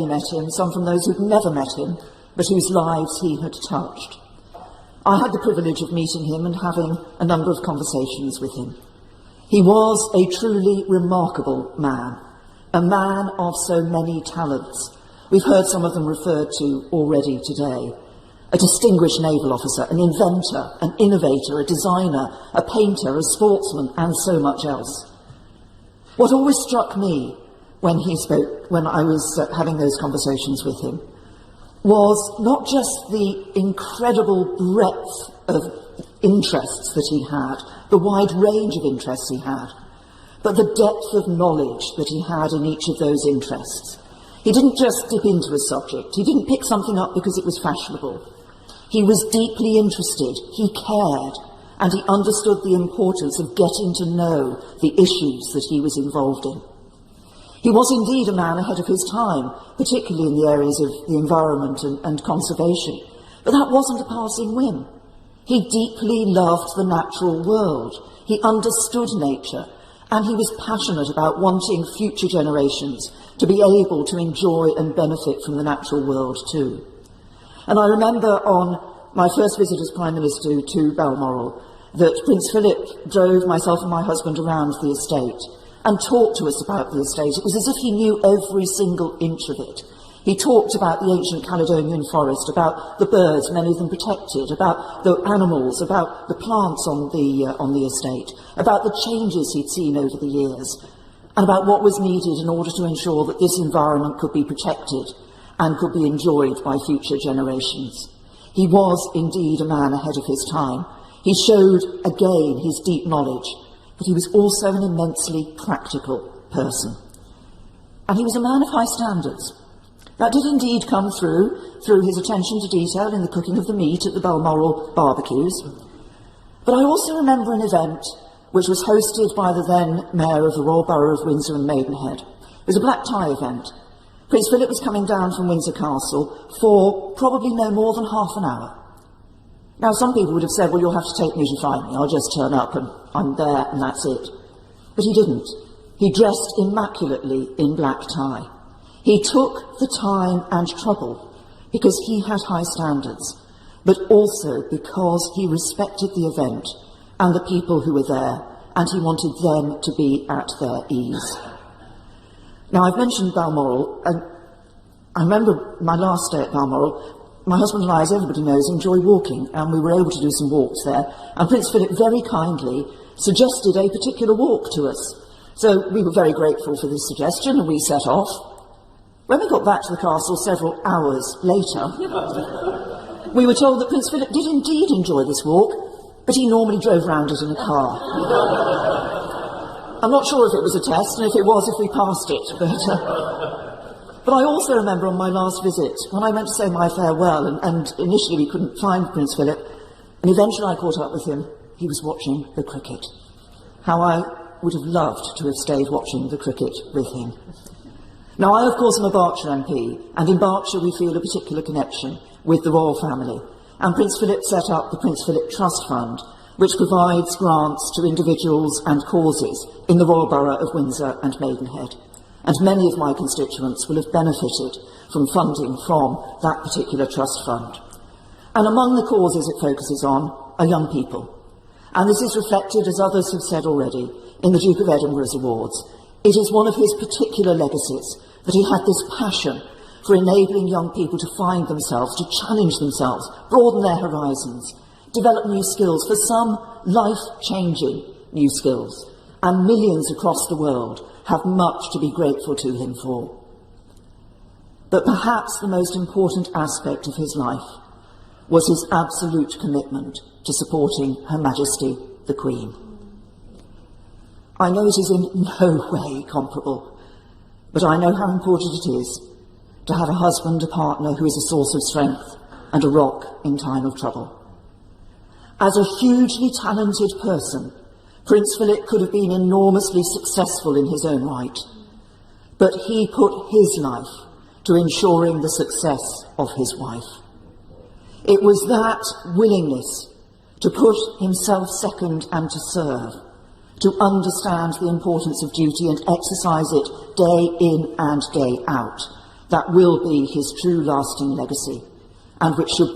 met him, some from those who'd never met him, but whose lives he had touched. I had the privilege of meeting him and having a number of conversations with him. He was a truly remarkable man, a man of so many talents. We've heard some of them referred to already today. A distinguished naval officer, an inventor, an innovator, a designer, a painter, a sportsman, and so much else. What always struck me when he spoke, when I was having those conversations with him, was not just the incredible breadth of interests that he had, the wide range of interests he had, but the depth of knowledge that he had in each of those interests. He didn't just dip into a subject. He didn't pick something up because it was fashionable. He was deeply interested, he cared, and he understood the importance of getting to know the issues that he was involved in. He was indeed a man ahead of his time, particularly in the areas of the environment and conservation. But that wasn't a passing whim. He deeply loved the natural world. He understood nature, and he was passionate about wanting future generations to be able to enjoy and benefit from the natural world too. And I remember on my first visit as Prime Minister to Balmoral that Prince Phillip drove myself and my husband around the estate and talked to us about the estate. It was as if he knew every single inch of it. He talked about the ancient Caledonian forest, about the birds, many of them protected, about the animals, about the plants on the estate, about the changes he'd seen over the years, and about what was needed in order to ensure that this environment could be protected and could be enjoyed by future generations. He was indeed a man ahead of his time. He showed again his deep knowledge, but he was also an immensely practical person. And he was a man of high standards. That did indeed come through his attention to detail in the cooking of the meat at the Balmoral barbecues. But I also remember an event which was hosted by the then Mayor of the Royal Borough of Windsor and Maidenhead. It was a black tie event. Prince Philip was coming down from Windsor Castle for probably no more than half an hour. Now, some people would have said, well, you'll have to take me as you find me. I'll just turn up and I'm there and that's it. But he didn't. He dressed immaculately in black tie. He took the time and trouble because he had high standards, but also because he respected the event and the people who were there, and he wanted them to be at their ease. Now, I've mentioned Balmoral, and I remember my last day at Balmoral. My husband and I, as everybody knows, enjoy walking, and we were able to do some walks there. And Prince Philip very kindly suggested a particular walk to us. So we were very grateful for this suggestion, and we set off. When we got back to the castle several hours later, we were told that Prince Philip did indeed enjoy this walk, but he normally drove round it in a car. I'm not sure if it was a test, and if it was, if we passed it, but I also remember on my last visit, when I went to say my farewell, and initially we couldn't find Prince Philip, and eventually I caught up with him, he was watching the cricket. How I would have loved to have stayed watching the cricket with him. Now, I, of course, am a Berkshire MP, and in Berkshire we feel a particular connection with the royal family, and Prince Philip set up the Prince Philip Trust Fund, which provides grants to individuals and causes in the Royal Borough of Windsor and Maidenhead. And many of my constituents will have benefited from funding from that particular trust fund. And among the causes it focuses on are young people. And this is reflected, as others have said already, in the Duke of Edinburgh's awards. It is one of his particular legacies that he had this passion for enabling young people to find themselves, to challenge themselves, broaden their horizons, develop new skills, for some life-changing new skills. And millions across the world have much to be grateful to him for. But perhaps the most important aspect of his life was his absolute commitment to supporting Her Majesty the Queen. I know it is in no way comparable, but I know how important it is to have a husband, a partner who is a source of strength and a rock in time of trouble. As a hugely talented person, Prince Philip could have been enormously successful in his own right, but he put his life to ensuring the success of his wife. It was that willingness to put himself second and to serve, to understand the importance of duty and exercise it day in and day out, That will be his true lasting legacy, and which should